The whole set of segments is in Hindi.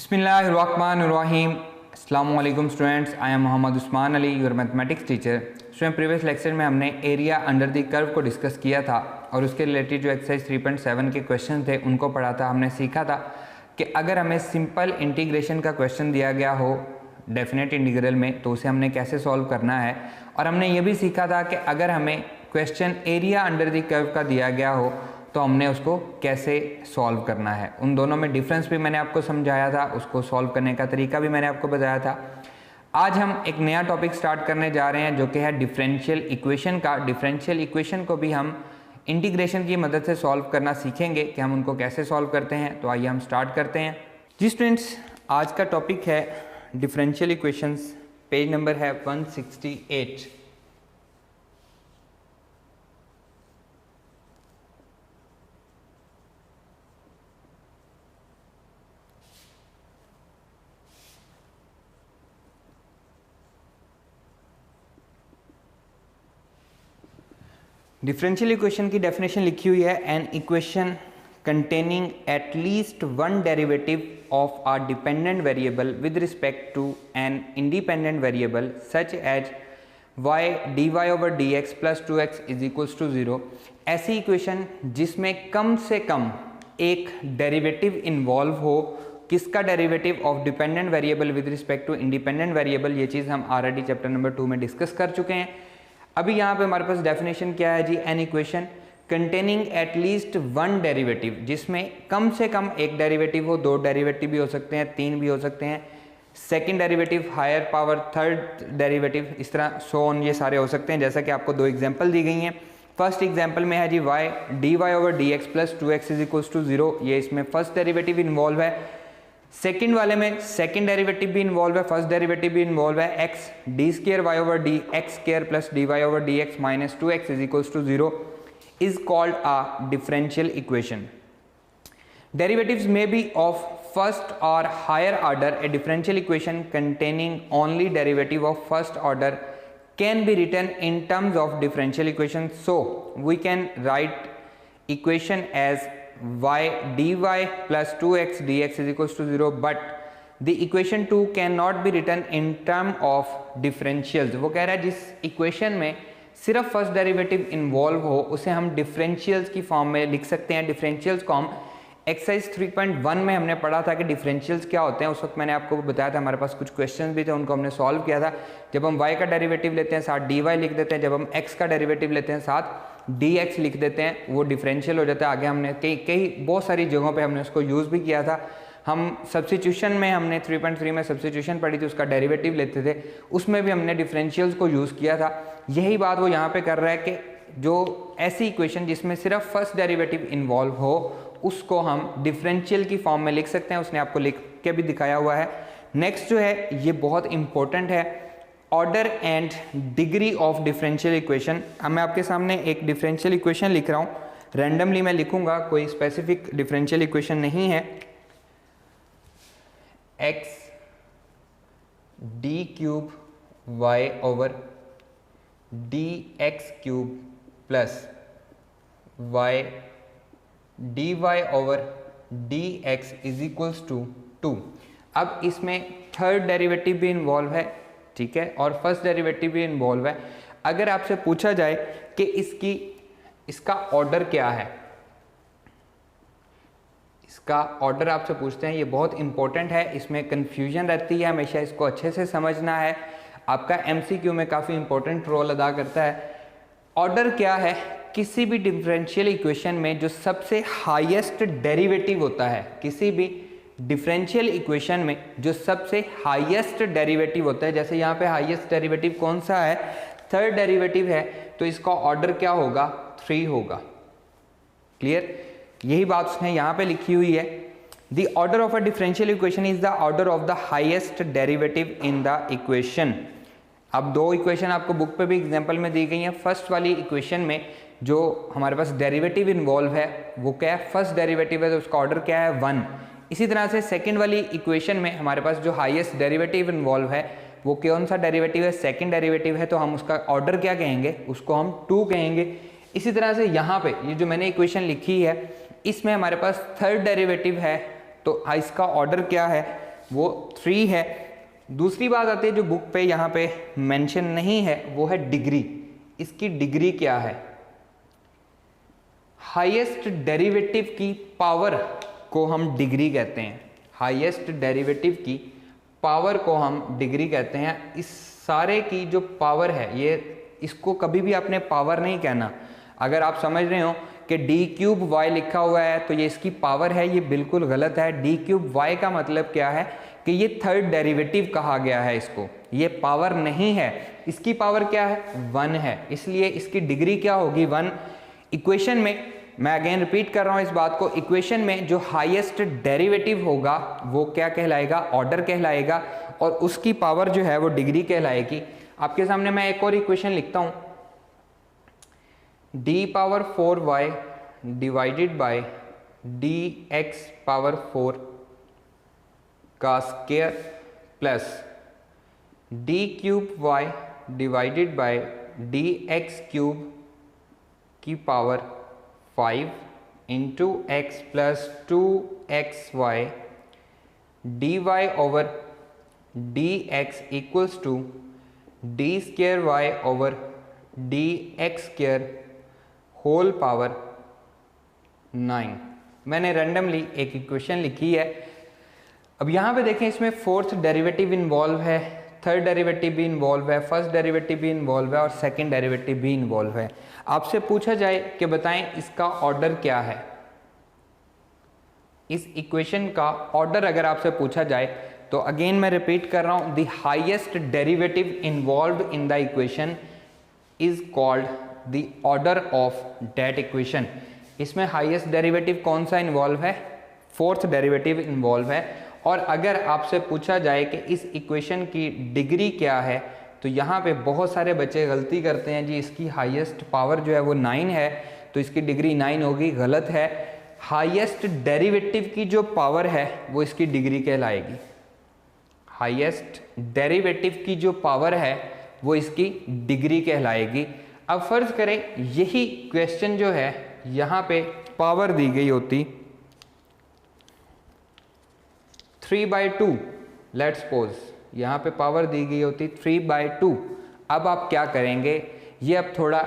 बिस्मिल्लाहिर्रहमानिर्रहीम। अस्सलामु अलैकुम students, I am Mohammad Usman Ali, your mathematics teacher. Student, previous lecture में हमने एरिया अंडर द कर्व को डिस्कस किया था और उसके रिलेटेड जो एक्सरसाइज 3.7 के क्वेश्चन थे उनको पढ़ा था। हमने सीखा था कि अगर हमें सिंपल इंटीग्रेशन का क्वेश्चन दिया गया हो डेफिनेट इंटीग्रल में तो उसे हमने कैसे सॉल्व करना है, और हमने ये भी सीखा था कि अगर हमें question area under the curve का दिया गया हो तो हमने उसको कैसे सॉल्व करना है। उन दोनों में डिफरेंस भी मैंने आपको समझाया था, उसको सॉल्व करने का तरीका भी मैंने आपको बताया था। आज हम एक नया टॉपिक स्टार्ट करने जा रहे हैं जो कि है डिफरेंशियल इक्वेशन का। डिफरेंशियल इक्वेशन को भी हम इंटीग्रेशन की मदद से सॉल्व करना सीखेंगे कि हम उनको कैसे सॉल्व करते हैं। तो आइए हम स्टार्ट करते हैं। जी स्टूडेंट्स, आज का टॉपिक है डिफरेंशियल इक्वेशंस। पेज नंबर है 168। डिफरेंशियल इक्वेशन की डेफिनेशन लिखी हुई है, an equation containing at least one derivative of a dependent variable with respect to an independent variable such as y dy over dx plus 2x is equals to 0। ऐसी इक्वेशन जिसमें कम से कम एक डेरिवेटिव इन्वॉल्व हो। किसका derivative? Of dependent variable with respect to independent variable. ये चीज़ हम ऑलरेडी चैप्टर नंबर 2 में डिस्कस कर चुके हैं। अभी यहाँ पे हमारे पास डेफिनेशन क्या है जी? An equation containing at least one derivative, जिसमें कम से कम एक डेरिवेटिव हो। दो डेरिवेटिव भी हो सकते हैं, तीन भी हो सकते हैं, second derivative, higher power, third derivative, इस तरह सो ऑन, ये सारे हो सकते हैं। जैसा कि आपको दो एग्जांपल दी गई हैं। फर्स्ट एग्जांपल में है जी y d y over d x plus 2x is equals to 0। ये इसमें फर्स्ट डेरिवेटिव इन्वॉल्व है। सेकेंड वाले में सेकेंड डेरिवेटिव भी इन्वॉल्व है, फर्स्ट डेरिवेटिव भी इन्वॉल्व है। X d square y over d x square plus d y over d x minus 2x is equals to 0 is called a differential equation. Derivatives may be of first or higher order. A differential equation containing only derivative of first order can be written in terms of differential equation. So we can write equation as y dy plus 2x dx is equals to 0, but the equation 2 cannot be written in term of differentials। वो कह रहा है जिस equation में सिर्फ फर्स्ट डेरिवेटिव इन्वॉल्व हो उसे हम डिफरेंशियल्स की फॉर्म में लिख सकते हैं। डिफरेंशियल्स को हम एक्सरसाइज 3.1 में हमने पढ़ा था कि डिफरेंशियल्स क्या होते हैं। उस वक्त मैंने आपको बताया था, हमारे पास कुछ क्वेश्चंस भी थे, उनको हमने सॉल्व किया था। जब हम y का डेरिवेटिव लेते हैं साथ dy लिख देते हैं, जब हम x का डेरिवेटिव लेते हैं साथ dx लिख देते हैं, वो डिफरेंशियल हो जाता है। आगे हमने कई बहुत सारी जगहों पर हमने उसको यूज़ भी किया था। हम सब्स्टिट्यूशन में हमने 3.3 में सब्स्टिट्यूशन पढ़ी थी, उसका डेरिवेटिव लेते थे, उसमें भी हमने डिफरेंशियल्स को यूज़ किया था। यही बात वो यहाँ पे कर रहा है कि जो ऐसी इक्वेशन जिसमें सिर्फ फर्स्ट डेरिवेटिव इन्वॉल्व हो उसको हम डिफरेंशियल की फॉर्म में लिख सकते हैं। उसने आपको लिख के भी दिखाया हुआ है। नेक्स्ट जो है ये बहुत इंपॉर्टेंट है, order and degree of differential equation. अब मैं आपके सामने एक डिफरेंशियल इक्वेशन लिख रहा हूँ, रैंडमली मैं लिखूंगा, कोई स्पेसिफिक डिफरेंशियल इक्वेशन नहीं है। x d cube y over d x cube plus y d y over d x is equals to 2। अब इसमें थर्ड डेरिवेटिव भी इन्वॉल्व है, ठीक है, और फर्स्ट डेरिवेटिव भी इन्वॉल्व है। अगर आपसे पूछा जाए कि इसका ऑर्डर क्या है, इसका ऑर्डर आपसे पूछते हैं, ये बहुत इंपॉर्टेंट है, इसमें कंफ्यूजन रहती है, हमेशा इसको अच्छे से समझना है। आपका एमसीक्यू में काफ़ी इंपॉर्टेंट रोल अदा करता है। ऑर्डर क्या है? किसी भी डिफरेंशियल इक्वेशन में जो सबसे हाईएस्ट डेरिवेटिव होता है, किसी भी डिफरेंशियल इक्वेशन में जो सबसे हाईएस्ट डेरिवेटिव होता है, जैसे यहाँ पे हाईएस्ट डेरिवेटिव कौन सा है? थर्ड डेरिवेटिव है, तो इसका ऑर्डर क्या होगा? 3 होगा। क्लियर? यही बात उसने यहाँ पे लिखी हुई है। The order of a differential equation is the order of the highest derivative in the equation. अब दो इक्वेशन आपको बुक पे भी एग्जांपल में दी गई हैं। फर्स्ट वाली इक्वेशन में जो हमारे पास डेरिवेटिव इन्वॉल्व है वो क्या है? फर्स्ट डेरिवेटिव है, तो उसका ऑर्डर क्या है? 1। इसी तरह से सेकेंड वाली इक्वेशन में हमारे पास जो हाईएस्ट डेरिवेटिव इन्वॉल्व है वो कौन सा डेरिवेटिव है? सेकेंड डेरिवेटिव है, तो हम उसका ऑर्डर क्या कहेंगे? उसको हम 2 कहेंगे। इसी तरह से यहाँ पे ये जो मैंने इक्वेशन लिखी है इसमें हमारे पास थर्ड डेरिवेटिव है, तो इसका ऑर्डर क्या है? वो 3 है। दूसरी बात आती है जो बुक पे यहाँ पे मेंशन नहीं है, वो है डिग्री। इसकी डिग्री क्या है? हाईएस्ट डेरिवेटिव की पावर को हम डिग्री कहते हैं। हाईएस्ट डेरिवेटिव की पावर को हम डिग्री कहते हैं। इस सारे की जो पावर है, ये इसको कभी भी आपने पावर नहीं कहना। अगर आप समझ रहे हो कि डी क्यूब वाई लिखा हुआ है तो ये इसकी पावर है, ये बिल्कुल गलत है। डी क्यूब वाई का मतलब क्या है कि ये थर्ड डेरिवेटिव कहा गया है इसको, ये पावर नहीं है। इसकी पावर क्या है? 1 है, इसलिए इसकी डिग्री क्या होगी? 1। इक्वेशन में, मैं अगेन रिपीट कर रहा हूं इस बात को, इक्वेशन में जो हाईएस्ट डेरिवेटिव होगा वो क्या कहलाएगा? ऑर्डर कहलाएगा, और उसकी पावर जो है वो डिग्री कहलाएगी। आपके सामने मैं एक और इक्वेशन लिखता हूं, d power 4y divided by d x power 4 का square plus d cube y divided by d x cube की power 5 into x plus 2xy dy over d x equals to d square y over d x square whole power 9। मैंने रैंडमली एक इक्वेशन लिखी है। अब यहाँ पे देखें, इसमें फोर्थ डेरिवेटिव इन्वॉल्व है, थर्ड डेरिवेटिव भी इन्वॉल्व है, फर्स्ट डेरिवेटिव भी इन्वॉल्व है और सेकंड डेरिवेटिव भी इन्वॉल्व है। आपसे पूछा जाए कि बताएं इसका ऑर्डर क्या है, इस इक्वेशन का ऑर्डर अगर आपसे पूछा जाए तो अगेन मैं रिपीट कर रहा हूं, the highest derivative involved in the equation is called the order of that equation. इसमें हाईएस्ट डेरिवेटिव कौन सा इन्वॉल्व है? फोर्थ डेरिवेटिव इन्वॉल्व है। और अगर आपसे पूछा जाए कि इस इक्वेशन की डिग्री क्या है, तो यहाँ पे बहुत सारे बच्चे गलती करते हैं जी, इसकी हाईएस्ट पावर जो है वो 9 है तो इसकी डिग्री 9 होगी। गलत है, हाईएस्ट डेरिवेटिव की जो पावर है वो इसकी डिग्री कहलाएगी। हाईएस्ट डेरिवेटिव की जो पावर है वो इसकी डिग्री कहलाएगी। अब फर्ज करें यही क्वेश्चन जो है यहाँ पे पावर दी गई होती 3/2, लेट्स सपोज यहाँ पे पावर दी गई होती 3/2। अब आप क्या करेंगे? ये अब थोड़ा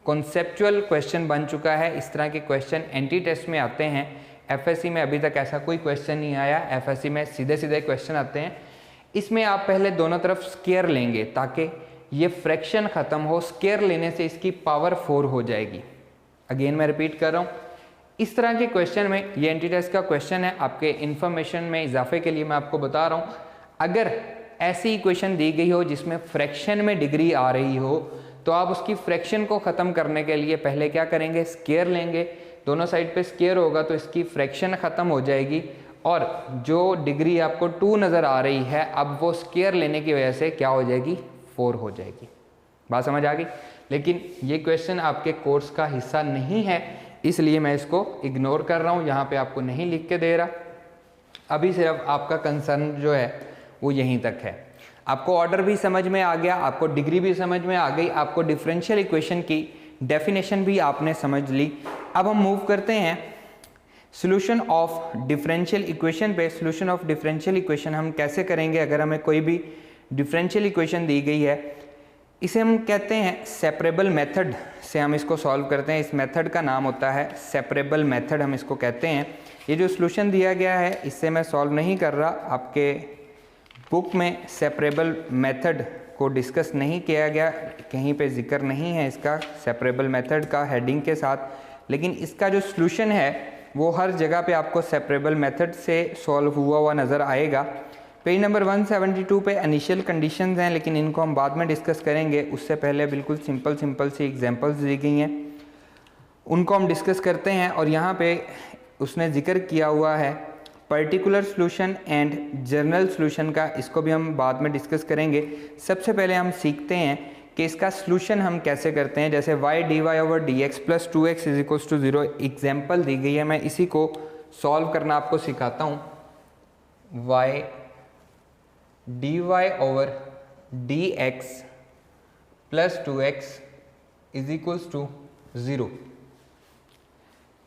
कॉन्सेप्चुअल क्वेश्चन बन चुका है। इस तरह के क्वेश्चन एंटी टेस्ट में आते हैं। एफएससी में अभी तक ऐसा कोई क्वेश्चन नहीं आया। एफएससी में सीधे सीधे क्वेश्चन आते हैं। इसमें आप पहले दोनों तरफ स्क्वायर लेंगे ताकि ये फ्रैक्शन ख़त्म हो। स्क्वायर लेने से इसकी पावर 4 हो जाएगी। अगेन मैं रिपीट कर रहा हूँ, इस तरह के क्वेश्चन में, ये एंटी टेस्ट का क्वेश्चन है, आपके इन्फॉर्मेशन में इजाफे के लिए मैं आपको बता रहा हूँ। अगर ऐसी इक्वेशन दी गई हो जिसमें फ्रैक्शन में डिग्री आ रही हो तो आप उसकी फ्रैक्शन को ख़त्म करने के लिए पहले क्या करेंगे? स्क्वायर लेंगे। दोनों साइड पे स्क्वायर होगा तो इसकी फ्रैक्शन ख़त्म हो जाएगी और जो डिग्री आपको 2 नज़र आ रही है अब वो स्क्वायर लेने की वजह से क्या हो जाएगी? 4 हो जाएगी। बात समझ आ गई? लेकिन ये क्वेश्चन आपके कोर्स का हिस्सा नहीं है, इसलिए मैं इसको इग्नोर कर रहा हूँ, यहाँ पे आपको नहीं लिख के दे रहा। अभी सिर्फ आपका कंसर्न जो है वो यहीं तक है। आपको ऑर्डर भी समझ में आ गया, आपको डिग्री भी समझ में आ गई, आपको डिफरेंशियल इक्वेशन की डेफिनेशन भी आपने समझ ली। अब हम मूव करते हैं सॉल्यूशन ऑफ डिफरेंशियल इक्वेशन पे। सॉल्यूशन ऑफ डिफरेंशियल इक्वेशन हम कैसे करेंगे? अगर हमें कोई भी डिफरेंशियल इक्वेशन दी गई है, इसे हम कहते हैं सेपरेबल मेथड से हम इसको सॉल्व करते हैं। इस मेथड का नाम होता है सेपरेबल मेथड, हम इसको कहते हैं। ये जो सॉल्यूशन दिया गया है इससे मैं सॉल्व नहीं कर रहा, आपके बुक में सेपरेबल मेथड को डिस्कस नहीं किया गया, कहीं पे जिक्र नहीं है इसका सेपरेबल मेथड का हेडिंग के साथ, लेकिन इसका जो सॉल्यूशन है वो हर जगह पे आपको सेपरेबल मेथड से सॉल्व हुआ नज़र आएगा। पेज नंबर 172 पे इनिशियल कंडीशंस हैं, लेकिन इनको हम बाद में डिस्कस करेंगे। उससे पहले बिल्कुल सिंपल सी एग्जांपल्स दी गई हैं, उनको हम डिस्कस करते हैं। और यहाँ पे उसने जिक्र किया हुआ है particular solution and general solution का, इसको भी हम बाद में डिस्कस करेंगे। सबसे पहले हम सीखते हैं कि इसका सॉल्यूशन हम कैसे करते हैं। जैसे y dy over dx plus 2x is equals to 0 example दी गई है, मैं इसी को सॉल्व करना आपको सिखाता हूँ। y dy over dx plus 2x is equals to 0।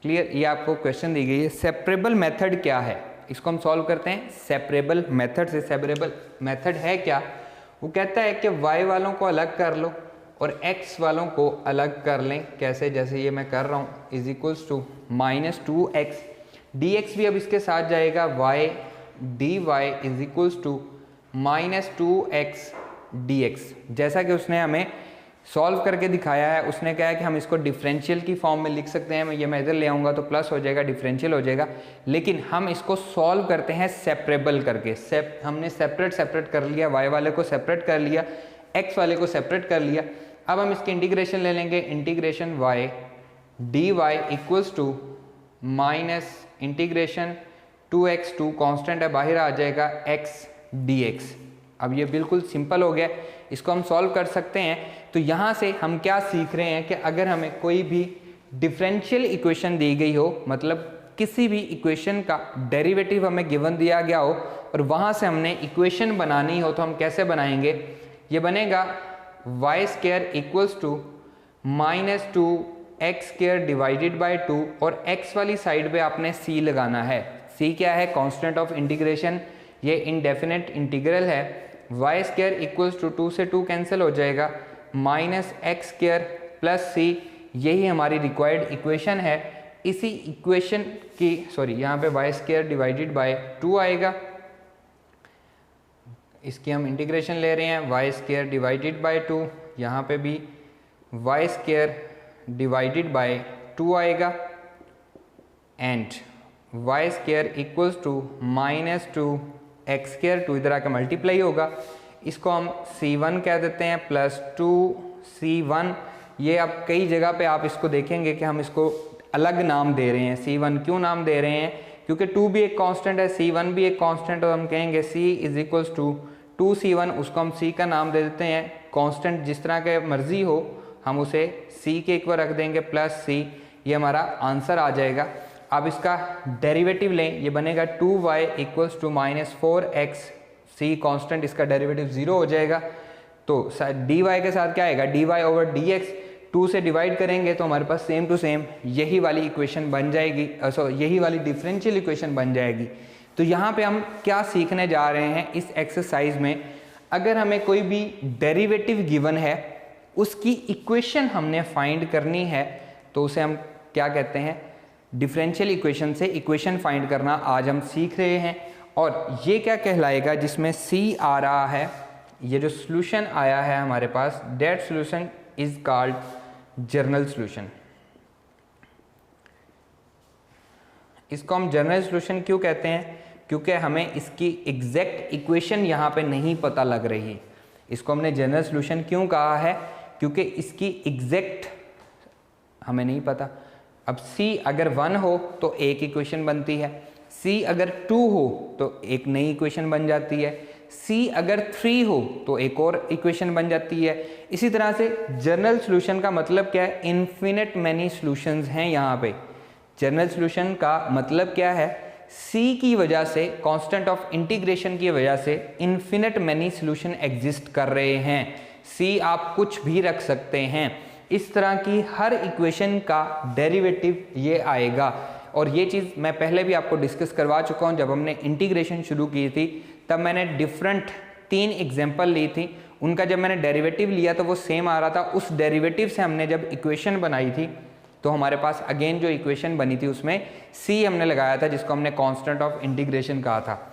Clear? ये आपको क्वेश्चन दी गई है। सेपरेबल मेथड क्या है? इसको हम सॉल्व करते हैं सेपरेबल मेथड से। सेपरेबल मेथड है क्या, वो कहता है कि y वालों को अलग कर लो और x वालों को अलग कर लें। कैसे, जैसे ये मैं कर रहा हूँ, is equals to -2x dx भी अब इसके साथ जाएगा, y dy is equals to -2x dx। जैसा कि उसने हमें सॉल्व करके दिखाया है, उसने कहा है कि हम इसको डिफरेंशियल की फॉर्म में लिख सकते हैं। मैं ये मैं इधर ले आऊँगा तो प्लस हो जाएगा, डिफरेंशियल हो जाएगा, लेकिन हम इसको सॉल्व करते हैं सेपरेबल करके। हमने सेपरेट कर लिया, y वाले को सेपरेट कर लिया, x वाले को सेपरेट कर लिया। अब हम इसकी इंटीग्रेशन ले लेंगे, integration y dy equals to minus integration 2x, 2 constant है बाहर आ जाएगा, x dx। अब ये बिल्कुल सिंपल हो गया, इसको हम सॉल्व कर सकते हैं। तो यहाँ से हम क्या सीख रहे हैं कि अगर हमें कोई भी डिफरेंशियल इक्वेशन दी गई हो, मतलब किसी भी इक्वेशन का डेरिवेटिव हमें गिवन दिया गया हो और वहाँ से हमने इक्वेशन बनानी हो, तो हम कैसे बनाएंगे। ये बनेगा y square equals to -2x² divided by 2 और x वाली साइड पे आपने c लगाना है। c क्या है, कांस्टेंट ऑफ इंटीग्रेशन, ये इनडेफिनेट इंटीग्रल है। y स्क्वायर इक्वल्स टू 2 से 2 कैंसिल हो जाएगा, -x² प्लस c, यही हमारी रिक्वायर्ड इक्वेशन है। इसी इक्वेशन की यहाँ पे y स्क्वायर डिवाइडेड बाय 2 आएगा, इसकी हम इंटीग्रेशन ले रहे हैं, y स्क्वायर डिवाइडेड बाय 2, यहाँ पे भी y स्क्वायर डिवाइडेड बाय 2 आएगा, and y square equals to -2x², 2 इधर आके मल्टीप्लाई होगा, इसको हम c1 कह देते हैं, प्लस 2c1। ये अब कई जगह पे आप इसको देखेंगे कि हम इसको अलग नाम दे रहे हैं। c1 क्यों नाम दे रहे हैं, क्योंकि 2 भी एक कांस्टेंट है, c1 भी एक कांस्टेंट, और हम कहेंगे c is equals to 2c1, उसको हम c का नाम दे देते हैं। कांस्टेंट जिस तरह के मर्जी हो हम उसे c के एक बार रख देंगे, प्लस c, ये हमारा आंसर आ जाएगा। अब इसका डेरिवेटिव लें, ये बनेगा 2y equals to -4x, c constant, इसका डेरिवेटिव 0 हो जाएगा। तो dy के साथ क्या आएगा, dy ओवर dx, 2 से डिवाइड करेंगे तो हमारे पास सेम टू सेम यही वाली इक्वेशन बन जाएगी, यही वाली डिफरेंशियल इक्वेशन बन जाएगी। तो यहाँ पे हम क्या सीखने जा रहे हैं इस एक्सरसाइज में, अगर हमें कोई भी डेरिवेटिव गिवन है, उसकी इक्वेशन हमने फाइंड करनी है, तो उसे हम क्या कहते हैं, डिफरेंशियल इक्वेशन से इक्वेशन फाइंड करना आज हम सीख रहे हैं। और ये क्या कहलाएगा, जिसमें c आ रहा है, ये जो सॉल्यूशन आया है हमारे पास, that solution is called general solution. इसको हम जनरल सॉल्यूशन क्यों कहते हैं, क्योंकि हमें इसकी एग्जैक्ट इक्वेशन यहाँ पे नहीं पता लग रही। इसको हमने जनरल सॉल्यूशन क्यों कहा है, क्योंकि इसकी एग्जैक्ट हमें नहीं पता। अब c अगर 1 हो तो एक इक्वेशन बनती है, c अगर 2 हो तो एक नई इक्वेशन बन जाती है, c अगर 3 हो तो एक और इक्वेशन बन जाती है। इसी तरह से जनरल सॉल्यूशन का मतलब क्या है, इन्फिनिट मैनी सॉल्यूशंस हैं यहाँ पे। जनरल सॉल्यूशन का मतलब क्या है, c की वजह से, कांस्टेंट ऑफ इंटीग्रेशन की वजह से इन्फिनिट मैनी सॉल्यूशन एग्जिस्ट कर रहे हैं। c आप कुछ भी रख सकते हैं, इस तरह की हर इक्वेशन का डेरिवेटिव ये आएगा। और ये चीज़ मैं पहले भी आपको डिस्कस करवा चुका हूँ, जब हमने इंटीग्रेशन शुरू की थी तब मैंने डिफरेंट 3 एग्जांपल ली थी, उनका जब मैंने डेरिवेटिव लिया तो वो सेम आ रहा था। उस डेरिवेटिव से हमने जब इक्वेशन बनाई थी तो हमारे पास अगेन जो इक्वेशन बनी थी उसमें c हमने लगाया था, जिसको हमने कांस्टेंट ऑफ इंटीग्रेशन कहा था।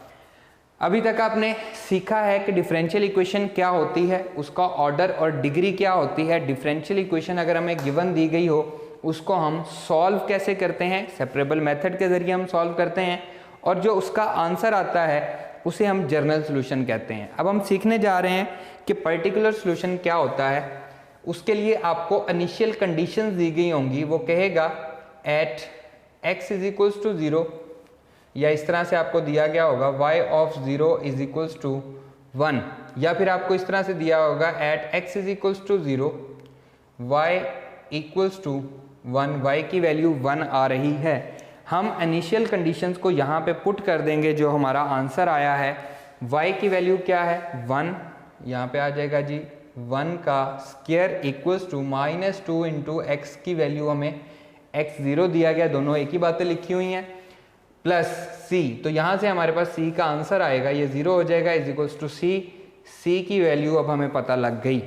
अभी तक आपने सीखा है कि डिफरेंशियल इक्वेशन क्या होती है, उसका ऑर्डर और डिग्री क्या होती है। डिफरेंशियल इक्वेशन अगर हमें गिवन दी गई हो, उसको हम सॉल्व कैसे करते हैं, सेपरेबल मेथड के ज़रिए हम सॉल्व करते हैं, और जो उसका आंसर आता है उसे हम जनरल सॉल्यूशन कहते हैं। अब हम सीखने जा रहे हैं कि पर्टिकुलर सॉल्यूशन क्या होता है। उसके लिए आपको इनिशियल कंडीशंस दी गई होंगी, वो कहेगा at x is equals to 0, या इस तरह से आपको दिया गया होगा y of 0 is equals to 1, या फिर आपको इस तरह से दिया होगा at x is equals to 0 y equals to 1, y की वैल्यू 1 आ रही है। हम इनिशियल कंडीशंस को यहाँ पे पुट कर देंगे, जो हमारा आंसर आया है y की वैल्यू क्या है 1, यहाँ पे आ जाएगा जी 1 का square equals to -2 into x की वैल्यू हमें x0 दिया गया, दोनों एक ही बातें लिखी हुई हैं, प्लस सी, तो यहाँ से हमारे पास सी का आंसर आएगा, ये 0 हो जाएगा, इज इक्वल्स टू सी। सी की वैल्यू अब हमें पता लग गई।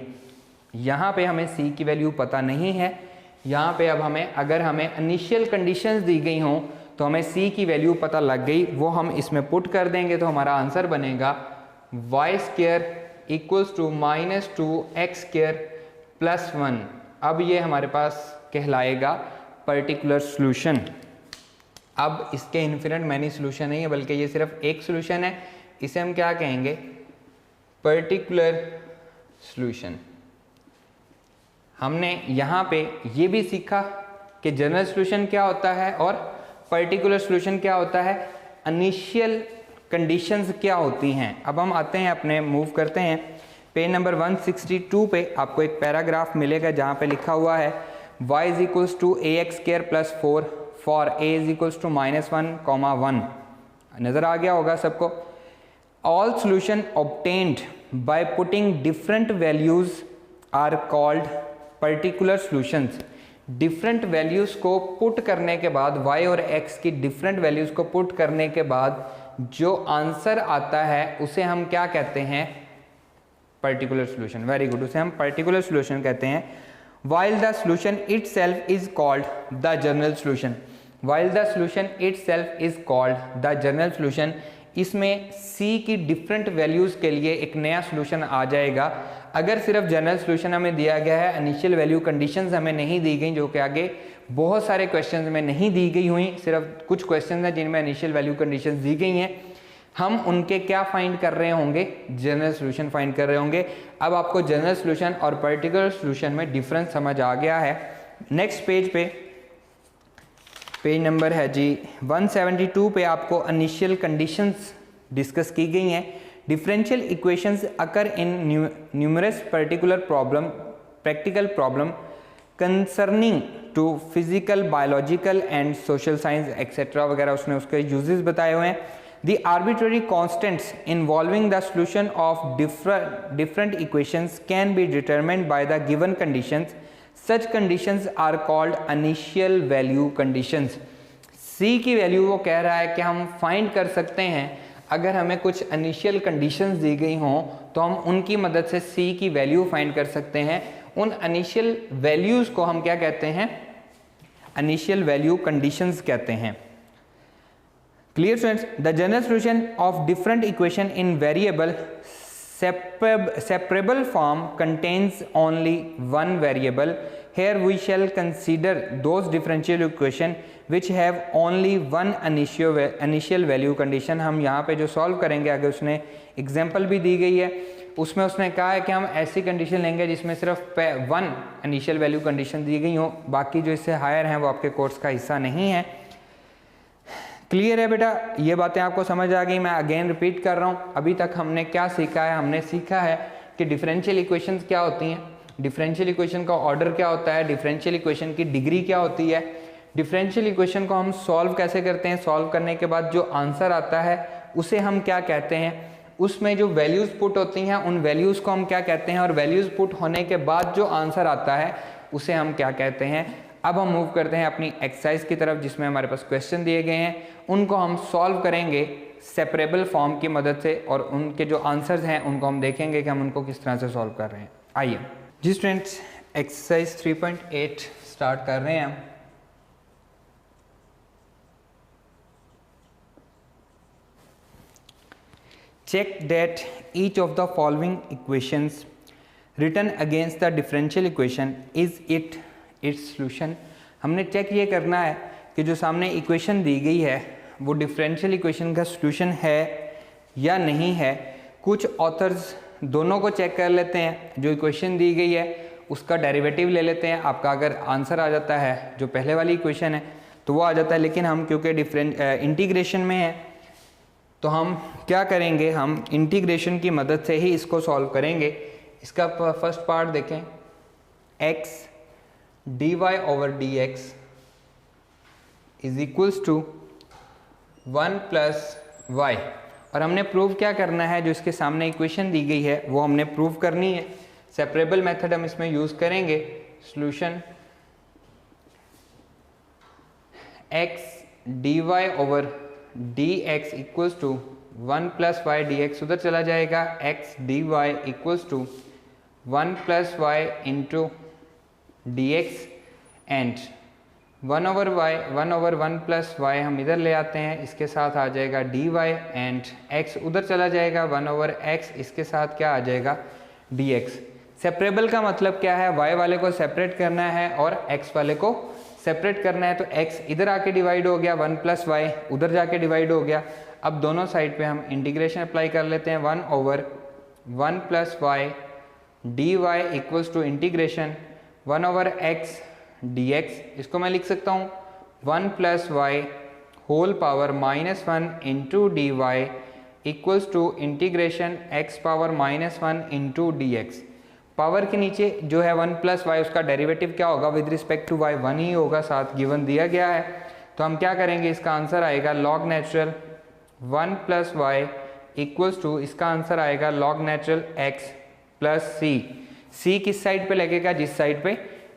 यहाँ पे हमें सी की वैल्यू पता नहीं है, यहाँ पे अब हमें, अगर हमें इनिशियल कंडीशंस दी गई हों तो हमें सी की वैल्यू पता लग गई, वो हम इसमें पुट कर देंगे तो हमारा आंसर बनेगा y square equals to minus 2x square plus 1। अब ये हमारे पास कहलाएगा पर्टिकुलर सॉल्यूशन। अब इसके इन्फिनिट मैनी सॉल्यूशन नहीं है, बल्कि ये सिर्फ एक सॉल्यूशन है, इसे हम क्या कहेंगे, पर्टिकुलर सॉल्यूशन। हमने यहाँ पे ये भी सीखा कि जनरल सॉल्यूशन क्या होता है और पर्टिकुलर सॉल्यूशन क्या होता है, इनिशियल कंडीशंस क्या होती हैं। अब हम आते हैं अपने, मूव करते हैं पेज नंबर 162 पे। आपको एक पैराग्राफ मिलेगा जहाँ पे लिखा हुआ है y is equals to ax square plus 4 for a is equals to -1, 1। नज़र आ गया होगा सबको। All solution obtained by putting different values are called particular solutions. Different values को पुट करने के बाद, y और x की डिफरेंट वैल्यूज़ को पुट करने के बाद जो आंसर आता है उसे हम क्या कहते हैं, पर्टिकुलर सॉल्यूशन। वेरी गुड, उसे हम पर्टिकुलर सॉल्यूशन कहते हैं। while the solution itself is called the general solution, while the solution itself is called the general solution। इसमें c की डिफरेंट वैल्यूज़ के लिए एक नया सॉल्यूशन आ जाएगा। अगर सिर्फ जनरल सॉल्यूशन हमें दिया गया है, इनिशियल वैल्यू कंडीशंस हमें नहीं दी गई, जो कि आगे बहुत सारे क्वेश्चंस में नहीं दी गई हुई, सिर्फ कुछ क्वेश्चंस हैं जिनमें इनिशियल वैल्यू कंडीशंस दी गई हैं, हम उनके क्या फाइंड कर रहे होंगे, जनरल सॉल्यूशन फाइंड कर रहे होंगे। अब आपको जनरल सॉल्यूशन और पर्टिकुलर सॉल्यूशन में डिफरेंस समझ आ गया है। नेक्स्ट पेज पे, पेज नंबर है जी 172 पे, आपको इनिशियल कंडीशंस डिस्कस की गई हैं। Differential equations occur in numerous particular problem, practical problem concerning to physical, biological and social science etcetera वगैरह, उसने उसके यूजेस बताए हुए हैं। The arbitrary constants involving the solution of different equations can be determined by the given conditions. Such conditions are called initial value conditions. C की वैल्यू वो कह रहा है कि हम फाइंड कर सकते हैं, अगर हमें कुछ इनिशियल कंडीशंस दी गई हों तो हम उनकी मदद से C की वैल्यू फाइंड कर सकते हैं। उन इनिशियल वैल्यूज़ को हम क्या कहते हैं, इनिशियल वैल्यू कंडीशंस कहते हैं। Clear students? The general solution of different equation in variable separable form contains only one variable. Here we shall consider those differential equation which have only one initial value condition. हम यहाँ पे जो सॉल्व करेंगे, आगे उसने एग्जाम्पल भी दी गई है, उसमें उसने कहा है कि हम ऐसी कंडीशन लेंगे जिसमें सिर्फ 1 इनिशियल वैल्यू कंडीशन दी गई हो, बाकी जो इससे हायर हैं वो आपके कोर्स का हिस्सा नहीं है। क्लियर है बेटा, ये बातें आपको समझ आ गई। मैं अगेन रिपीट कर रहा हूँ, अभी तक हमने क्या सीखा है, हमने सीखा है कि डिफरेंशियल इक्वेशंस क्या होती हैं, डिफरेंशियल इक्वेशन का ऑर्डर क्या होता है, डिफरेंशियल इक्वेशन की डिग्री क्या होती है, डिफरेंशियल इक्वेशन को हम सॉल्व कैसे करते हैं, सॉल्व करने के बाद जो आंसर आता है उसे हम क्या कहते हैं, उसमें जो वैल्यूज़ पुट होती हैं उन वैल्यूज़ को हम क्या कहते हैं, और वैल्यूज़ पुट होने के बाद जो आंसर आता है उसे हम क्या कहते हैं। अब हम मूव करते हैं अपनी एक्सरसाइज की तरफ, जिसमें हमारे पास क्वेश्चन दिए गए हैं, उनको हम सॉल्व करेंगे सेपरेबल फॉर्म की मदद से, और उनके जो आंसर्स हैं उनको हम देखेंगे कि हम उनको किस तरह से सॉल्व कर रहे हैं। आइए जी स्टूडेंट्स, एक्सरसाइज 3.8 स्टार्ट कर रहे हैं हम। Check that each of the following equations written against the differential equation is its solution. हमने चेक ये करना है कि जो सामने इक्वेशन दी गई है वो डिफरेंशियल इक्वेशन का सॉल्यूशन है या नहीं है। कुछ ऑथर्स दोनों को चेक कर लेते हैं, जो इक्वेशन दी गई है उसका डेरिवेटिव ले लेते हैं, आपका अगर आंसर आ जाता है जो पहले वाली इक्वेशन है तो वो आ जाता है, लेकिन हम क्योंकि इंटीग्रेशन में है तो हम क्या करेंगे, हम इंटीग्रेशन की मदद से ही इसको सॉल्व करेंगे। इसका फर्स्ट पार्ट देखें, x dy over dx is equals to 1 plus y, और हमने प्रूव क्या करना है, जो इसके सामने इक्वेशन दी गई है वो हमने प्रूव करनी है। सेपरेबल मेथड हम इसमें यूज करेंगे। Solution x dy over d x equals to 1 plus y d x उधर चला जाएगा, x d y equals to 1 plus y into d x and 1 over y 1 over 1 plus y हम इधर ले आते हैं, इसके साथ आ जाएगा डी वाई एंड एक्स उधर चला जाएगा 1 ओवर एक्स, इसके साथ क्या आ जाएगा डी एक्स। सेपरेबल का मतलब क्या है, वाई वाले को सेपरेट करना है और एक्स वाले को सेपरेट करना है, तो एक्स इधर आके डिवाइड हो गया, 1 प्लस वाई उधर जाके डिवाइड हो गया। अब दोनों साइड पे हम इंटीग्रेशन अप्लाई कर लेते हैं, 1 over 1 plus y d y equals to integration 1 over x d x, इसको मैं लिख सकता हूँ 1 plus y whole power -1 into d y equals to integration x power -1 into d x. Power के नीचे जो है 1 प्लस वाई उसका डेरिवेटिव क्या होगा विद रिस्पेक्ट टू वाई, 1 ही होगा, साथ गिवन दिया गया है। तो हम क्या करेंगे, इसका आंसर आएगा log natural 1 plus y equals to, इसका आंसर आएगा log natural x plus C. C किस साइड पे लगेगा, जिस साइड पे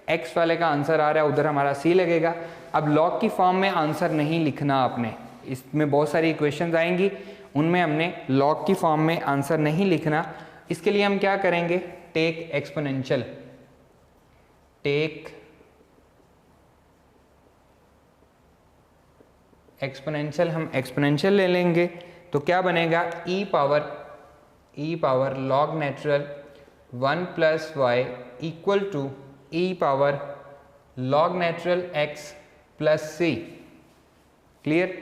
एक्स वाले का आंसर आ रहा है उधर हमारा सी लगेगा। अब लॉग की फॉर्म में आंसर नहीं लिखना आपने, इसमें बहुत सारी इक्वेशंस आएंगी, उनमें हमने लॉग की फॉर्म में आंसर नहीं लिखना। इसके लिए हम क्या करेंगे, टेक एक्सपोनेंशियल, टेक एक्सपोनेंशियल, हम एक्सपोनेंशियल ले लेंगे तो क्या बनेगा e power log natural 1 plus y equal to e power log natural x plus c. Clear,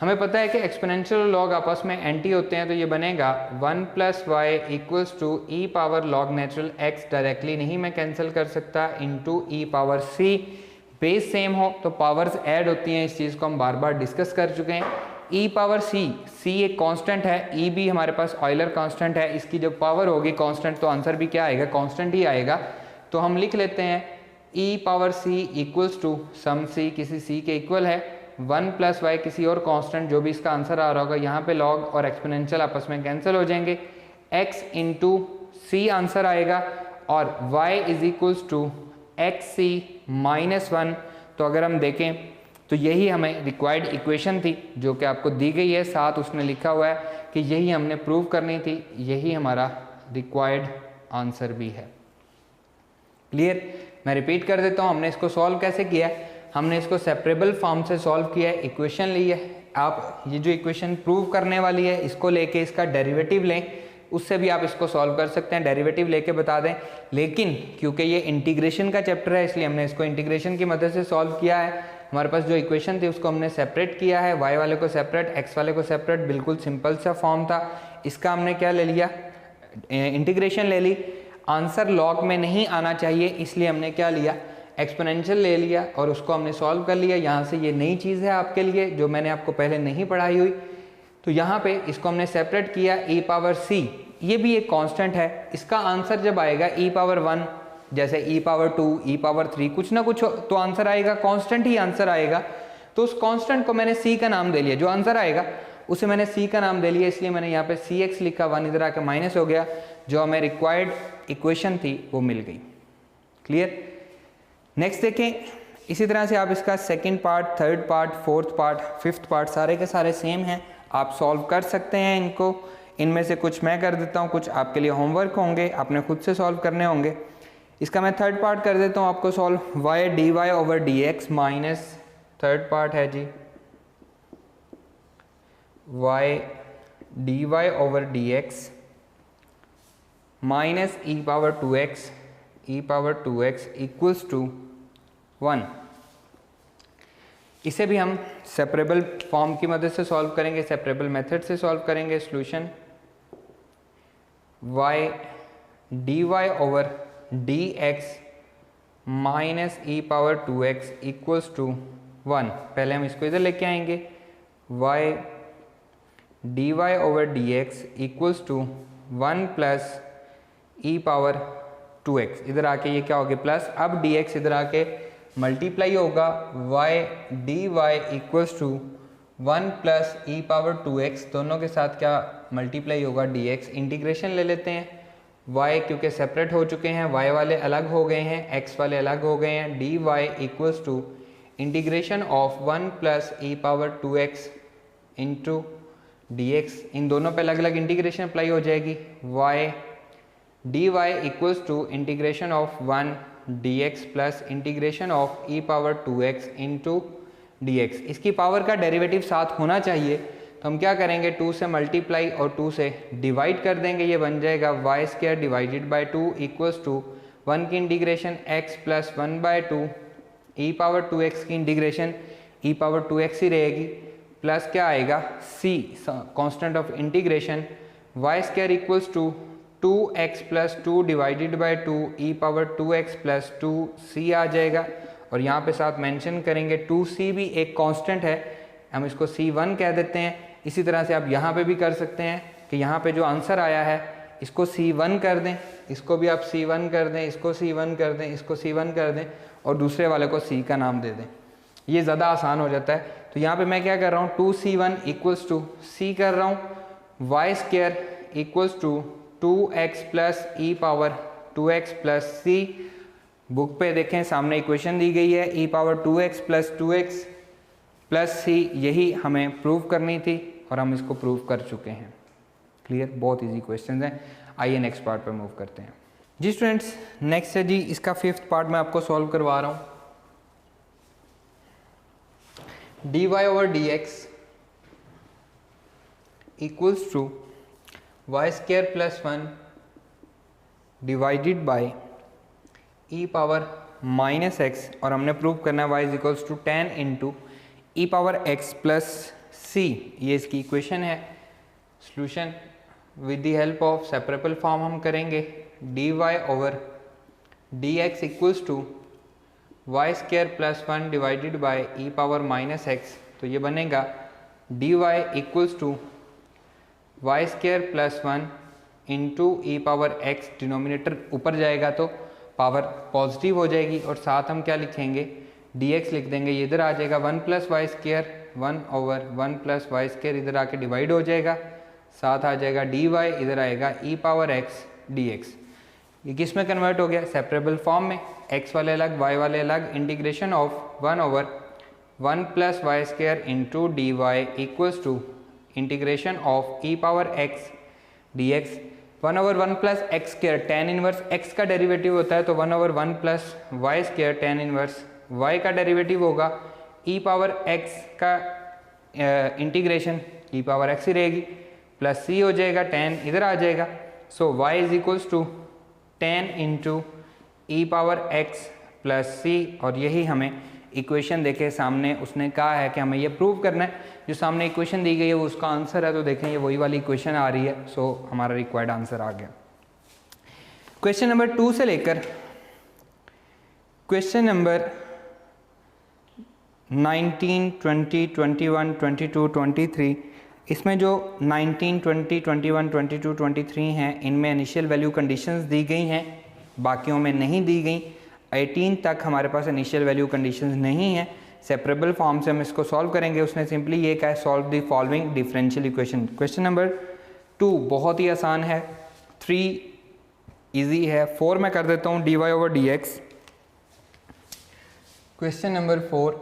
हमें पता है कि एक्सपोनेंशियल और लॉग आपस में एंटी होते हैं, तो ये बनेगा 1 plus y equals to e power log natural x, directly नहीं मैं कैंसिल कर सकता, into e power C. Base same हो तो पावर्स ऐड होती हैं, इस चीज़ को हम बार बार डिस्कस कर चुके हैं। ई पावर सी, सी एक कांस्टेंट है, ई भी हमारे पास ऑयलर कांस्टेंट है, इसकी जब पावर होगी कांस्टेंट तो आंसर भी क्या आएगा, कांस्टेंट ही आएगा। तो हम लिख लेते हैं ई power C equals to some सी, किसी सी के इक्वल है, 1 प्लस वाई किसी और कांस्टेंट जो भी इसका आंसर आ रहा होगा, यहाँ पे लॉग और एक्सपोनेंशियल आपस में कैंसिल हो जाएंगे, x इंटू सी आंसर आएगा और y is equals to x c -1। तो अगर हम देखें तो यही हमें रिक्वायर्ड इक्वेशन थी जो कि आपको दी गई है, साथ उसने लिखा हुआ है कि यही हमने प्रूव करनी थी, यही हमारा रिक्वायर्ड आंसर भी है। क्लियर, मैं रिपीट कर देता हूँ, हमने इसको सॉल्व कैसे किया है, हमने इसको सेपरेबल फॉर्म से सॉल्व किया है, इक्वेशन ली है। आप ये जो इक्वेशन प्रूव करने वाली है इसको लेके इसका डेरिवेटिव लें, उससे भी आप इसको सॉल्व कर सकते हैं, डेरिवेटिव लेके बता दें। लेकिन क्योंकि ये इंटीग्रेशन का चैप्टर है इसलिए हमने इसको इंटीग्रेशन की मदद से सॉल्व किया है। हमारे पास जो इक्वेशन थी उसको हमने सेपरेट किया है, वाई वाले को सेपरेट, एक्स वाले को सेपरेट, बिल्कुल सिंपल सा फॉर्म था। इसका हमने क्या ले लिया, इंटीग्रेशन ले ली। आंसर लॉग में नहीं आना चाहिए इसलिए हमने क्या लिया, एक्सपोनेंशियल ले लिया और उसको हमने सॉल्व कर लिया। यहाँ से ये नई चीज़ है आपके लिए जो मैंने आपको पहले नहीं पढ़ाई हुई। तो यहाँ पे इसको हमने सेपरेट किया, ई पावर सी, ये भी एक कांस्टेंट है, इसका आंसर जब आएगा ई पावर 1, जैसे ई पावर 2, ई पावर 3, कुछ ना कुछ तो आंसर आएगा, कांस्टेंट ही आंसर आएगा। तो उस कांस्टेंट को मैंने सी का नाम दे लिया, जो आंसर आएगा उसे मैंने सी का नाम दे लिया, इसलिए मैंने यहाँ पे सी एक्स लिखा, 1 इधर आके माइनस हो गया, जो हमें रिक्वायर्ड इक्वेशन थी वो मिल गई। क्लियर, नेक्स्ट देखें, इसी तरह से आप इसका second part, third part, fourth part, fifth part सारे के सारे सेम हैं, आप सॉल्व कर सकते हैं इनको। इनमें से कुछ मैं कर देता हूँ, कुछ आपके लिए होमवर्क होंगे, आपने खुद से सॉल्व करने होंगे। इसका मैं थर्ड पार्ट कर देता हूँ आपको solve, y d y over d x minus, third part है जी y d y over d x minus e power 2x, e power 2x equals to 1। इसे भी हम सेपरेबल फॉर्म की मदद से सॉल्व करेंगे, सेपरेबल मेथड से सॉल्व करेंगे। Solution y dy over dx minus e power 2x equals to 1। पहले हम इसको इधर लेके आएंगे, y dy over dx equals to 1 plus e power 2x, इधर आके ये क्या होगा प्लस, अब dx इधर आके मल्टीप्लाई होगा, y dy equals to 1 plus e power 2x, दोनों के साथ क्या मल्टीप्लाई होगा dx। इंटीग्रेशन ले लेते हैं, y क्योंकि सेपरेट हो चुके हैं, y वाले अलग हो गए हैं, x वाले अलग हो गए हैं, dy equals to integration of 1 plus e power 2x into d x, इन दोनों पे अलग अलग इंटीग्रेशन अप्लाई हो जाएगी। Y d y equals to integration of 1 d x plus integration of e power 2x into d x. इसकी पावर का डेरिवेटिव साथ होना चाहिए, तो हम क्या करेंगे 2 से मल्टीप्लाई और 2 से डिवाइड कर देंगे। ये बन जाएगा y square divided by 2 equals to 1 की integration x plus 1/2 e power 2x की इंटीग्रेशन ई पावर 2x ही रहेगी, प्लस क्या आएगा c constant of integration y square equals to 2x plus 2 divided by 2 e power 2x plus 2c आ जाएगा। और यहाँ पे साथ मेंशन करेंगे 2c भी एक कांस्टेंट है, हम इसको c1 कह देते हैं। इसी तरह से आप यहाँ पे भी कर सकते हैं कि यहाँ पे जो आंसर आया है इसको c1 कर दें, इसको भी आप c1 कर दें, इसको c1 कर दें, इसको c1 कर दें और दूसरे वाले को c का नाम दे दें। ये ज़्यादा आसान हो जाता है। तो यहाँ पे मैं क्या कर रहा हूँ 2c1 इक्वल्स टू c कर रहा हूँ, y square equals to 2x plus e power 2x plus c। Book पे देखें सामने इक्वेशन दी गई है e power 2x plus 2x plus c, यही हमें प्रूव करनी थी और हम इसको प्रूव कर चुके हैं। क्लियर, बहुत इजी क्वेश्चन हैं। आइए नेक्स्ट पार्ट पर मूव करते हैं जी स्टूडेंट्स। नेक्स्ट है जी इसका 5th पार्ट मैं आपको सॉल्व करवा रहा हूँ। dy over dx equals to y square plus 1 divided by e power minus x, और हमने प्रूव करना है y is equals to 10 into e power x plus c। ये इसकी इक्वेशन है। Solution with the help of separable form हम करेंगे। dy over dx equals to y square plus 1 divided by e power minus x, तो ये बनेगा dy equals to y square plus 1 into e power x, denominator ऊपर जाएगा तो पावर पॉजिटिव हो जाएगी और साथ हम क्या लिखेंगे dx लिख देंगे, ये इधर आ जाएगा 1 plus y square 1 over 1 plus y square इधर आके डिवाइड हो जाएगा, साथ आ जाएगा dy, इधर आएगा ई पावर x dx। ये किस में कन्वर्ट हो गया सेपरेबल फॉर्म में, x वाले अलग y वाले अलग, integration of 1 over 1 plus y square into d y equals to integration of e power x dx। 1 over 1 plus x square tan inverse x का डेरिवेटिव होता है, तो 1 over 1 plus y square tan inverse y का डेरिवेटिव होगा e पावर x का इंटीग्रेशन e पावर x ही रहेगी, प्लस c हो जाएगा 10 इधर आ जाएगा। So y is equals to 10 into e power x plus c, और यही हमें इक्वेशन देखे सामने उसने कहा है कि हमें ये प्रूव करना है। जो सामने इक्वेशन दी गई है वो उसका आंसर है, तो देखें ये वही वाली इक्वेशन आ रही है। सो हमारा रिक्वायर्ड आंसर आ गया। क्वेश्चन नंबर 2 से लेकर क्वेश्चन नंबर 19, 20, 21, 22, 23, इसमें जो 19, 20, 21, 22, 23 हैं इनमें इनिशियल वैल्यू कंडीशंस दी गई हैं, बाकियों में नहीं दी गई। 18 तक हमारे पास इनिशियल वैल्यू कंडीशंस नहीं है। सेपरेबल फॉर्म से हम इसको सॉल्व करेंगे। उसने सिंपली ये कहा है solve the following differential equation. Question number 2 बहुत ही आसान है, 3 इजी है, 4 मैं कर देता हूँ dy over dx। Question number 4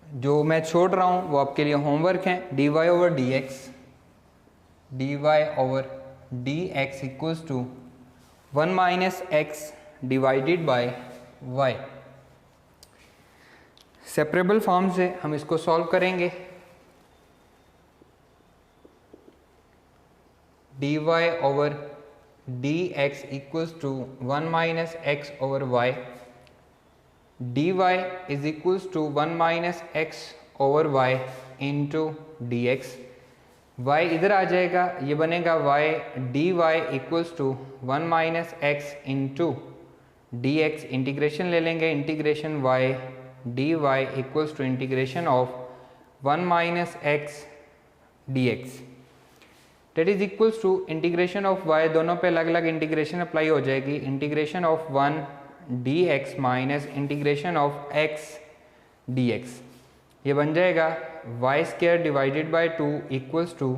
जो मैं छोड़ रहा हूँ वो आपके लिए होमवर्क है। dy over dx equals to 1 minus x divided by y। Separable form से हम इसको सॉल्व करेंगे। dy over dx equals to 1 minus x over y। dy is equals to 1 minus x over y into d x. y इधर आ जाएगा, ये बनेगा y dy equals to 1 minus x into d x. Integration ले लेंगे, integration y dy equals to integration of 1 minus x d x, that is equals to integration of y, दोनों पे अलग अलग इंटीग्रेशन अप्लाई हो जाएगी। Integration of 1 dx minus integration of x dx, ये बन जाएगा y square divided by 2 equals to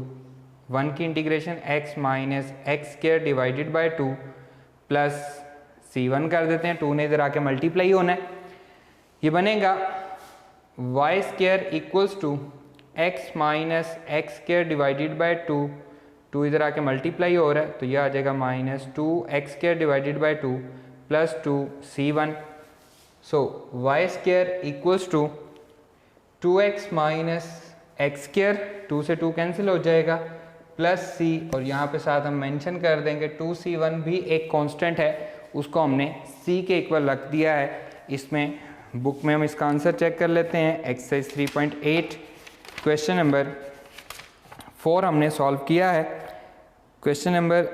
1 की integration x minus x square divided by 2 plus c1 कर देते हैं, 2 ने इधर आके मल्टीप्लाई होना है। ये बनेगा y square equals to x minus x square divided by 2 इधर आके मल्टीप्लाई हो रहा है तो यह आ जाएगा minus 2x square divided by 2 plus 2c1। So y square equals to 2x minus x square, 2 से 2 कैंसिल हो जाएगा, प्लस c, और यहाँ पे साथ हम मेंशन कर देंगे 2c1 भी एक कांस्टेंट है, उसको हमने c के इक्वल रख दिया है। इसमें बुक में हम इसका आंसर चेक कर लेते हैं। एक्सरसाइज 3.8 क्वेश्चन नंबर 4 हमने सॉल्व किया है। क्वेश्चन नंबर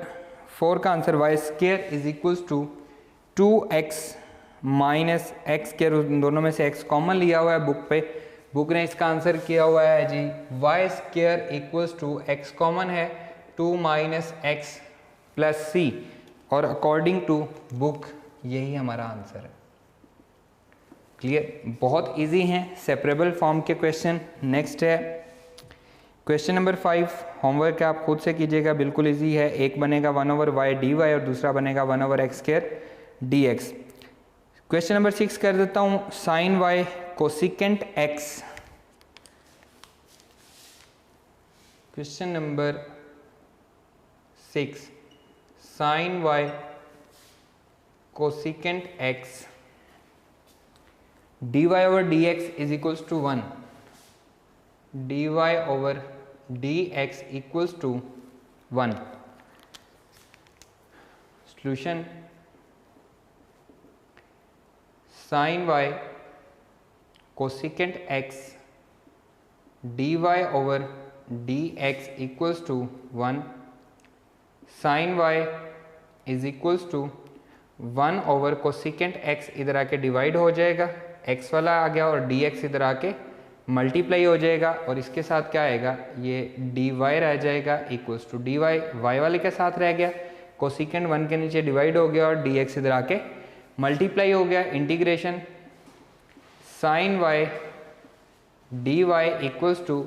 4 का answer y square is equals to 2x minus x square, उन दोनों में से x कॉमन लिया हुआ है बुक पे, बुक ने इसका आंसर किया हुआ है जी y square equals to x common है 2 माइनस एक्स प्लस सी, और अकॉर्डिंग टू बुक यही हमारा आंसर है। क्लियर, बहुत इजी हैं सेपरेबल फॉर्म के क्वेश्चन। नेक्स्ट है क्वेश्चन नंबर 5, होमवर्क आप खुद से कीजिएगा, बिल्कुल इजी है। एक बनेगा 1/y dy और दूसरा बनेगा 1/x square dx। Question number 6 कर देता हूँ, sine y cosecant x। Question number 6, sine y cosecant x dy over dx is equals to 1, dy over dx equals to 1। Solution, sin y cosecant x dy over dx equals to 1, sin y is equals to 1 over cosecant x इधर आके डिवाइड हो जाएगा, x वाला आ गया, और dx इधर आके मल्टीप्लाई हो जाएगा, और इसके साथ क्या आएगा, ये dy रह जाएगा इक्वल्स टू dy y वाले के साथ रह गया, कोसिकेंट 1 के नीचे डिवाइड हो गया और dx इधर आके मल्टीप्लाई हो गया। Integration sine y dy equals to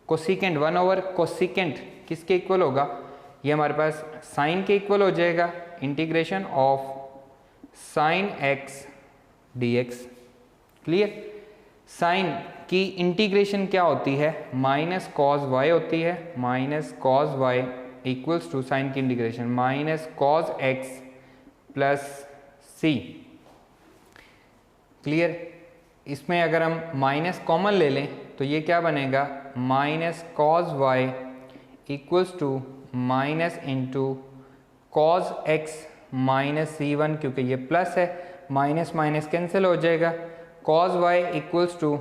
cosecant 1 over cosecant किसके इक्वल होगा, ये हमारे पास साइन के इक्वल हो जाएगा। Integration of sine x dx। Clear, sine की इंटीग्रेशन क्या होती है, माइनस कॉस y होती है, minus cos y equals to sine की integration minus cos x plus c। Clear, इसमें अगर हम माइनस कॉमन ले लें तो ये क्या बनेगा, minus cos y equals to minus into cos x minus c1, क्योंकि ये प्लस है, माइनस माइनस कैंसिल हो जाएगा, cos y equals to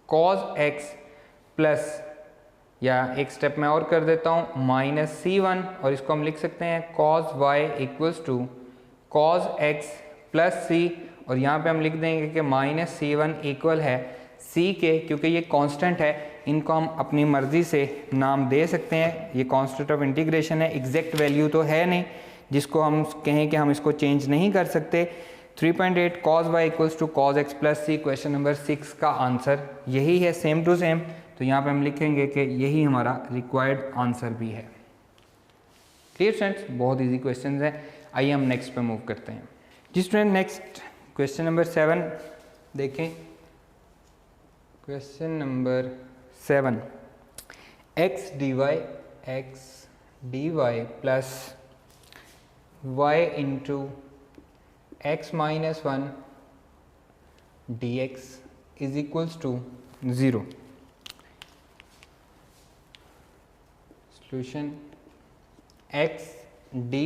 cos x plus, या एक स्टेप मैं और कर देता हूँ, माइनस c1, और इसको हम लिख सकते हैं cos y equals to cos x plus c, और यहाँ पे हम लिख देंगे कि माइनस c1 इक्वल है c के, क्योंकि ये कांस्टेंट है, इनको हम अपनी मर्ज़ी से नाम दे सकते हैं। ये कांस्टेंट ऑफ इंटीग्रेशन है, एग्जैक्ट वैल्यू तो है नहीं जिसको हम कहें कि हम इसको चेंज नहीं कर सकते। 3.8 cos y equals to cos x plus C, question number 6 का आंसर यही है, सेम टू सेम। तो यहाँ पे हम लिखेंगे कि यही हमारा रिक्वायर्ड आंसर भी है। क्लियर स्टूडेंट्स, बहुत इजी क्वेश्चन है। आइए हम नेक्स्ट पे मूव करते हैं जी स्टूडेंट। नेक्स्ट क्वेश्चन नंबर 7 देखें। Question number 7, x dy plus y into x minus 1 dx is equals to 0। Solution, x dy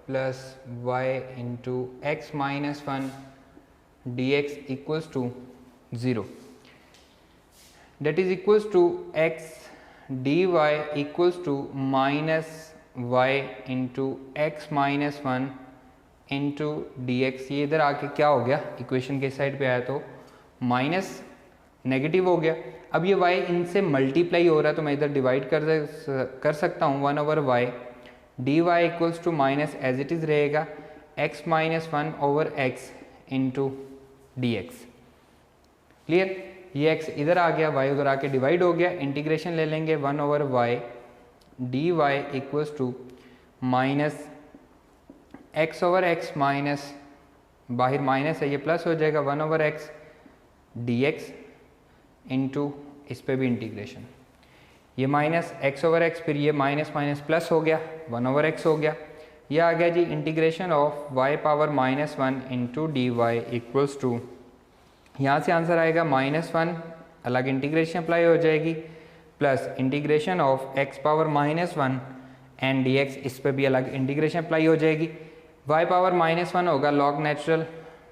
plus y into x minus 1 dx equals to 0, that is equals to x dy equals to minus y into x minus 1 into dx। ये इधर आके क्या हो गया, इक्वेशन के साइड पे आया तो माइनस नेगेटिव हो गया। अब ये y इनसे मल्टीप्लाई हो रहा है तो मैं इधर डिवाइड कर सकता हूँ 1 over y, dy equals to minus as it is रहेगा x minus 1 over x into dx। Clear, ये x इधर आ गया, y उधर आके डिवाइड हो गया, इंटीग्रेशन ले लेंगे 1 over y dy equals to minus x over x minus, बाहर माइनस है ये प्लस हो जाएगा 1 ओवर x dx। इंटू इस पे भी इंटीग्रेशन, ये माइनस एक्स ओवर एक्स, फिर ये माइनस माइनस प्लस हो गया, 1 ओवर एक्स हो गया। ये आ गया जी integration of y power -1 into d y equals to, यहाँ से आंसर आएगा -1, अलग इंटीग्रेशन अप्लाई हो जाएगी, plus integration of x power -1 and D x, इस पर भी अलग इंटीग्रेशन अप्लाई हो जाएगी। वाई पावर -1 होगा लॉग नेचुरल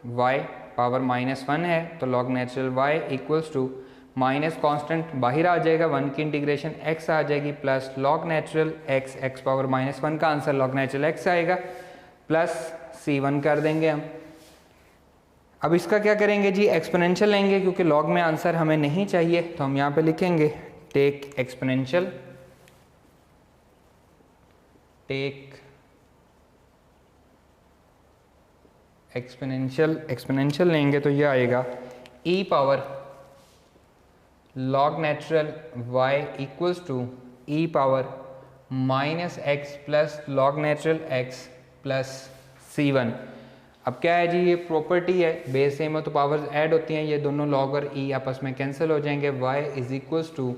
वाई पावर -1 है तो log natural y equals to minus constant बाहर आ जाएगा, 1 की इंटीग्रेशन x आ जाएगी, plus log natural x, x power -1 का आंसर लॉग नेचुरल x आएगा, प्लस c1 कर देंगे हम। अब इसका क्या करेंगे जी, एक्सपोनेंशियल लेंगे, क्योंकि लॉग में आंसर हमें नहीं चाहिए, तो हम यहाँ पे लिखेंगे टेक एक्सपोनेंशियल, टेक एक्सपोनेंशियल लेंगे तो ये आएगा e power log natural y equals to e power -x plus log natural x plus c1। अब क्या है जी, ये प्रॉपर्टी है, बेस सेम हो तो पावर्स ऐड होती हैं, ये दोनों log और e आपस में कैंसिल हो जाएंगे। y is equals to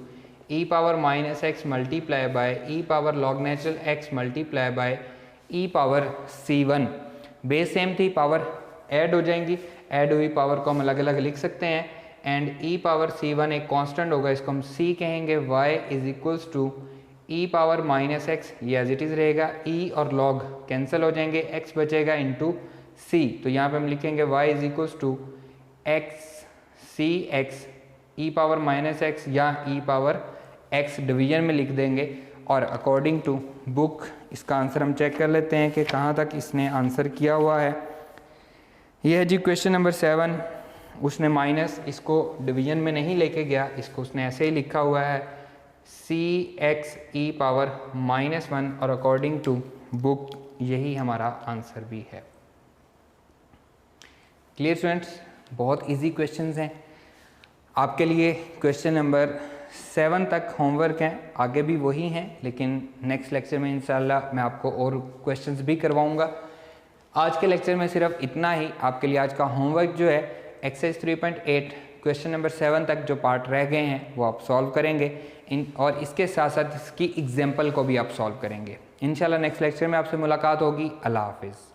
e power -x multiply by e power log natural x multiply by e power c1। Base same थी, पावर ऐड हो जाएंगी, ऐड हुई पावर को हम अलग अलग लिख सकते हैं, एंड e पावर c1 एक कांस्टेंट होगा, इसको हम c कहेंगे। y is equals to e power -x, ये एज इट इज़ रहेगा, e और log कैंसिल हो जाएंगे, x बचेगा इंटू c, तो यहाँ पे हम लिखेंगे y is equals to x c x e power -x या e पावर x डिवीजन में लिख देंगे। और अकॉर्डिंग टू बुक इसका आंसर हम चेक कर लेते हैं कि कहाँ तक इसने आंसर किया हुआ है। ये है जी क्वेश्चन नंबर 7, उसने माइनस इसको डिवीजन में नहीं लेके गया, इसको उसने ऐसे ही लिखा हुआ है सी एक्स ई पावर -1, और अकॉर्डिंग टू बुक यही हमारा आंसर भी है। क्लियर स्टूडेंट्स, बहुत इजी क्वेश्चंस हैं आपके लिए। क्वेश्चन नंबर 7 तक होमवर्क हैं, आगे भी वही हैं, लेकिन नेक्स्ट लेक्चर में इंशाल्लाह मैं आपको और क्वेश्चंस भी करवाऊंगा। आज के लेक्चर में सिर्फ इतना ही। आपके लिए आज का होमवर्क जो है एक्सरसाइज 3.8 क्वेश्चन नंबर 7 तक जो पार्ट रह गए हैं वो आप सॉल्व करेंगे, और इसके साथ साथ इसकी एग्जाम्पल को भी आप सॉल्व करेंगे। इंशाल्लाह नेक्स्ट लेक्चर में आपसे मुलाकात होगी। अल्लाह हाफिज़।